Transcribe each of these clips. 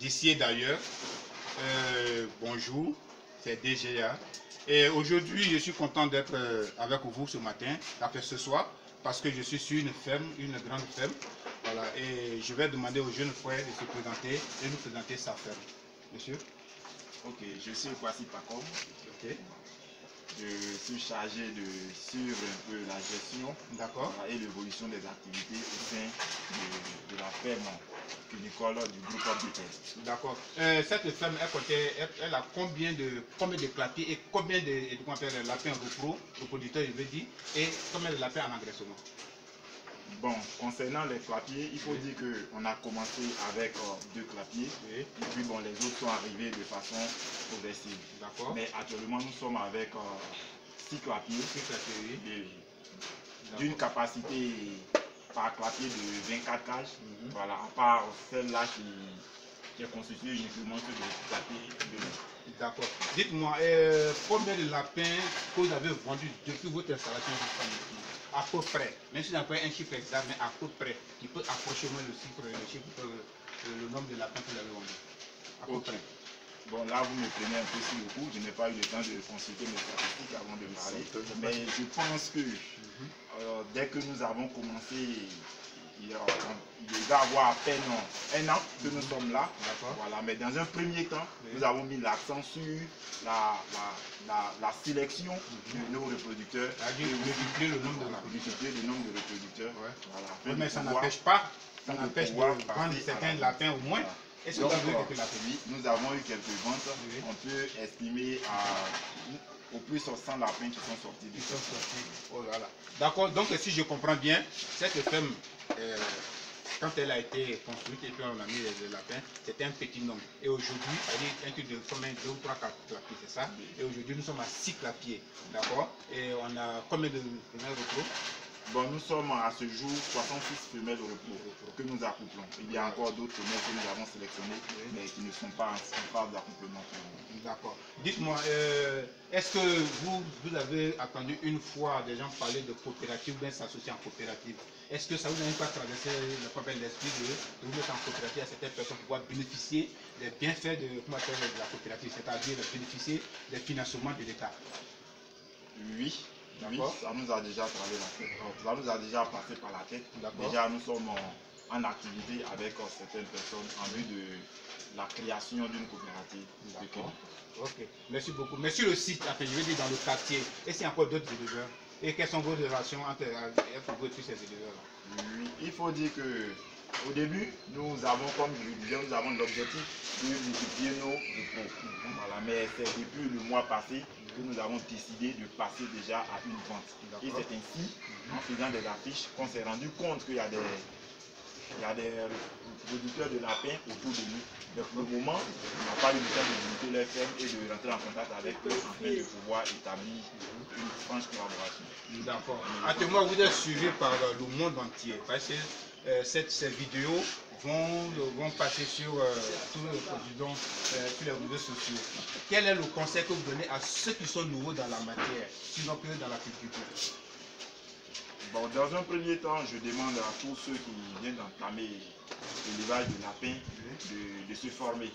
d'ici et d'ailleurs. Bonjour, c'est DGA. Et aujourd'hui, je suis content d'être avec vous ce matin, après ce soir, parce que je suis sur une ferme, une grande ferme. Voilà, et je vais demander au jeune frère de se présenter et nous présenter sa ferme. Monsieur? Ok, je suis Kwasi Pakom. Ok. Je suis chargé de suivre un peu la gestion et l'évolution des activités au sein de la ferme cunicole du groupe Obitex. D'accord. Cette ferme, elle a combien de clapiers et combien de lapins reproducteurs, je veux dire, et combien de lapins en engraissement? Bon, concernant les clapiers, il faut dire qu'on a commencé avec 2 clapiers, et puis bon, les autres sont arrivés de façon progressive. D'accord. Mais actuellement, nous sommes avec 6 clapiers, d'une capacité par clapier de 24 cages, voilà, à part celle-là qui est constituée uniquement que de clapiers de... D'accord. Dites-moi, combien de lapins que vous avez vendus depuis votre installation jusqu'à maintenant? À peu près, même si vous n'avez pas un chiffre exact, mais à peu près, qui peut approcher moins le nombre de lapins que vous avez vendus. À peu près. Bon, là, vous me prenez un peu sur le coup. Je n'ai pas eu le temps de consulter mes statistiques avant de parler. Mais je pense que dès que nous avons commencé, il va y avoir à peine 1 an que nous sommes là. Voilà. Mais dans un premier temps, nous avons mis l'accent sur la sélection de nos reproducteurs. Multiplier le nombre de reproducteurs. Voilà. Mais ça n'empêche pas, de vendre certains lapins au moins. Est-ce que vous avez quelques lapins? Oui, nous avons eu quelques ventes. On peut estimer au plus 100 lapins qui sont sortis. Oh là là. D'accord, donc si je comprends bien, cette ferme, quand elle a été construite et puis on a mis les lapins, c'était un petit nombre. Et aujourd'hui, elle est un truc de combien, 2 ou 3 clapiers, c'est ça? Et aujourd'hui, nous sommes à 6 clapiers. D'accord? Et on a combien de femelles repos? Bon, nous sommes à ce jour 66 femelles de repos que nous accouplons. Il y a encore d'autres femelles que nous avons sélectionnées, mais qui ne sont pas en phase d'accouplement. D'accord. Dites-moi, est-ce que vous avez attendu une fois des gens parler de coopérative ou bien s'associer en coopérative? Est-ce que ça vous n'a pas traversé l'esprit de vous mettre en coopérative à certaines personnes pour pouvoir bénéficier des bienfaits de la coopérative, c'est-à-dire bénéficier des financements de l'État? Oui. Oui, ça nous a déjà travaillé la tête. Ça nous a déjà passé par la tête. Déjà, nous sommes en activité avec certaines personnes en vue de la création d'une coopérative. D'accord. Ok, merci beaucoup. Mais sur le site, je veux dire dans le quartier, est-ce qu'il y a encore d'autres éleveurs? Et quelles sont vos relations entre vous et tous ces éleveurs-là? Oui, il faut dire que au début, nous avons, comme je le disais, nous avons l'objectif de multiplier nos repos. Voilà, mais c'est depuis le mois passé que nous avons décidé de passer déjà à une vente. Et c'est ainsi, en faisant des affiches, qu'on s'est rendu compte qu'il y a des producteurs de lapins autour de nous. Mais pour le moment, on n'a pas eu le temps de visiter leur ferme et de rentrer en contact avec eux afin de pouvoir établir une franche collaboration. D'accord. Actuellement, vous êtes suivi par le monde entier. Parce que ces vidéos vont passer sur tous les réseaux sociaux. Quel est le conseil que vous donnez à ceux qui sont nouveaux dans la matière, sinon que dans la culture? Bon, dans un premier temps, je demande à tous ceux qui viennent d'entamer l'élevage de lapins de se former.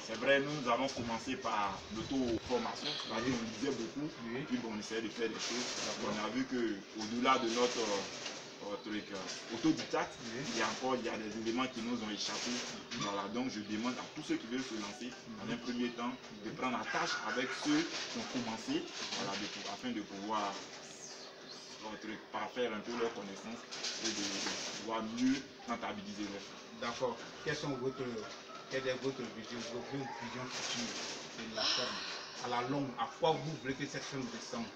C'est vrai, nous avons commencé par l'auto-formation, c'est-à-dire on lisait beaucoup, puis bon, on essayait de faire des choses. On a vu qu'au-delà de notre autodidacte, il y a des éléments qui nous ont échappé. Voilà, donc je demande à tous ceux qui veulent se lancer, dans un premier temps, de prendre la tâche avec ceux qui ont commencé, voilà, afin de pouvoir parfaire un peu leurs connaissances et de pouvoir mieux rentabiliser leur fonds. D'accord. Quelle est votre vision future de la ferme? À la longue, à quoi vous voulez que cette ferme ressemble?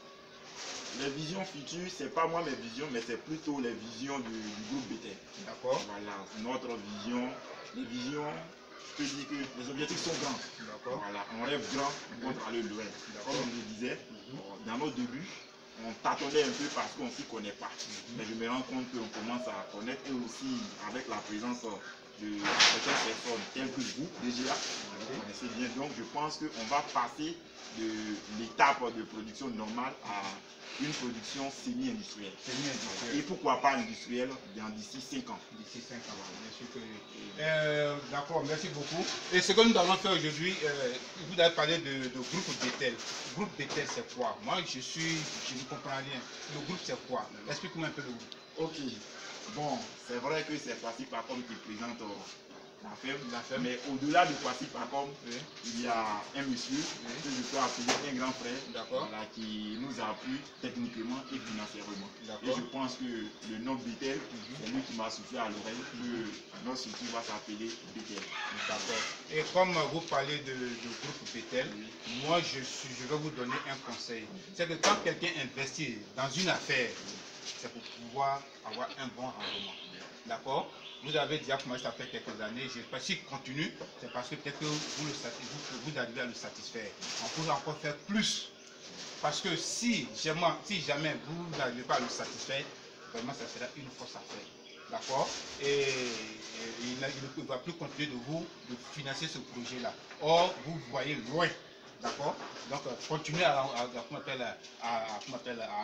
Les visions futures, ce n'est pas moi mes visions, mais c'est plutôt les visions du groupe BT. D'accord. Voilà, notre vision, les visions, je peux dire que les objectifs sont grands. D'accord. Voilà, on rêve grand pour aller loin. Comme je le disais, dans nos débuts, on tâtonnait un peu parce qu'on ne s'y connaît pas. Mais je me rends compte qu'on commence à connaître et aussi avec la présence de certaines personnes telles que vous, déjà, vous connaissez bien. Donc, je pense qu'on va passer de l'étape de production normale à une production semi-industrielle. Et pourquoi pas industrielle d'ici 5 ans. D'ici 5 ans, bien sûr que oui. D'accord, merci beaucoup. Et ce que nous allons faire aujourd'hui, vous avez parlé de groupe Betel. Groupe Betel, c'est quoi? Moi, je ne comprends rien. Le groupe, c'est quoi? Explique-moi un peu le groupe. Ok. Bon, c'est vrai que c'est Kwasi Pacom qui présente la ferme, mais au-delà de Kwasi Pacom, il y a un monsieur que je peux appeler un grand frère voilà, qui nous appuie techniquement et financièrement. Et je pense que le nom Betel, c'est lui qui m'a soufflé à l'oreille que notre structure va s'appeler Betel. D'accord. Et comme vous parlez de groupe Betel, moi je vais vous donner un conseil. C'est que quand quelqu'un investit dans une affaire, c'est pour pouvoir avoir un bon rendement. D'accord? Vous avez déjà commencé ça fait quelques années. Je ne sais pas s'il continue, c'est parce que peut-être que vous arrivez à le satisfaire. On peut encore faire plus. Parce que si jamais vous n'arrivez pas à le satisfaire, vraiment ça sera une fausse affaire. D'accord? Et il ne va plus continuer de financer ce projet-là. Or, vous voyez loin. D'accord? Donc, continuez à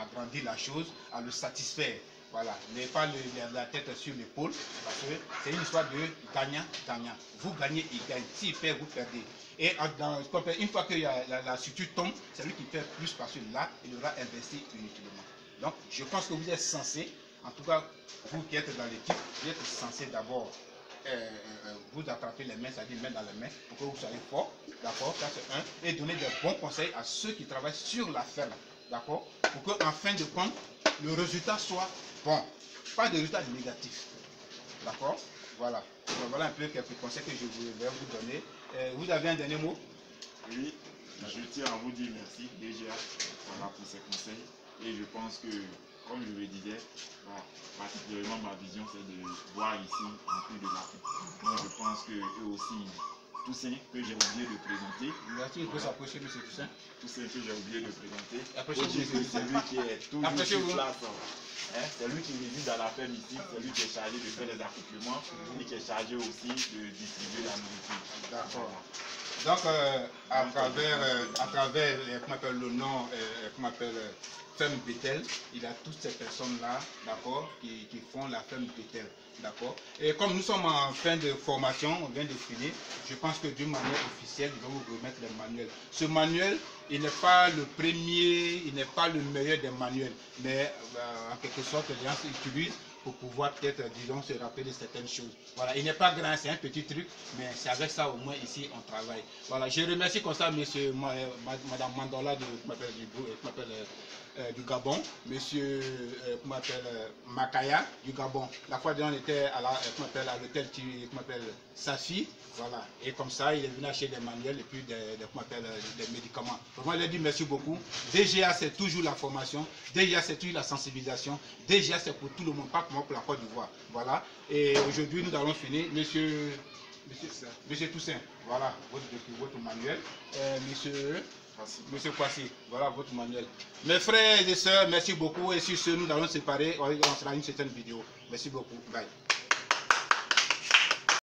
agrandir la chose, à le satisfaire. Voilà. N'ayez pas la tête sur l'épaule, parce que c'est une histoire de gagnant-gagnant. Vous gagnez, il gagne. S'il perd, vous perdez. Et une fois que la structure tombe, c'est lui qui perd plus, parce que là, il aura investi inutilement. Donc, je pense que vous êtes censé, en tout cas, vous qui êtes dans l'équipe, vous êtes censé d'abord vous attraper les mains, c'est-à-dire main dans les mains, pour que vous soyez fort, d'accord, ça c'est un, et donner des bons conseils à ceux qui travaillent sur la ferme, d'accord, pour qu'en fin de compte, le résultat soit bon, pas de résultat négatif, d'accord, voilà. Voilà un peu quelques conseils que je voulais vous donner. Vous avez un dernier mot? Oui, je tiens à vous dire merci déjà voilà, pour ces conseils, et je pense que, comme je le disais, particulièrement ma vision c'est de voir ici un peu de la paix. Donc je pense que eux aussi, Toussaint que j'ai oublié de présenter. Merci, il peut s'approcher, M. Toussaint. Toussaint que j'ai oublié de présenter. Approchez-vous. C'est lui qui est toujours sur place. C'est lui qui réside dans la ferme ici, c'est lui qui est chargé de faire les accouplements et qui est chargé aussi de distribuer la nourriture. D'accord. Donc, à travers le nom, ferme Betel, il y a toutes ces personnes-là, d'accord, qui font la ferme Betel, d'accord. Et comme nous sommes en fin de formation, on vient de finir, je pense que d'une manière officielle, je vais vous remettre les manuels. Ce manuel, il n'est pas le premier, il n'est pas le meilleur des manuels, mais en quelque sorte, les gens utilisent pour pouvoir peut-être, disons, se rappeler certaines choses. Voilà, il n'est pas grand, c'est un petit truc, mais c'est avec ça au moins ici on travaille. Voilà, je remercie comme ça Madame Mandola du Gabon, Monsieur Makaya du Gabon. La fois dernière on était à l'hôtel Safi, voilà, et comme ça il est venu acheter des manuels et puis des médicaments. Vraiment, il a dit merci beaucoup. DGA c'est toujours la formation, DGA c'est toujours la sensibilisation, DGA c'est pour tout le monde, pas pour moi, pour la Côte d'Ivoire. Voilà, et aujourd'hui nous allons finir. Monsieur Toussaint, voilà votre manuel. Monsieur Kwasi, voilà votre manuel. Mes frères et sœurs, merci beaucoup. Et sur ce, nous allons séparer. On sera une certaine vidéo. Merci beaucoup. Bye.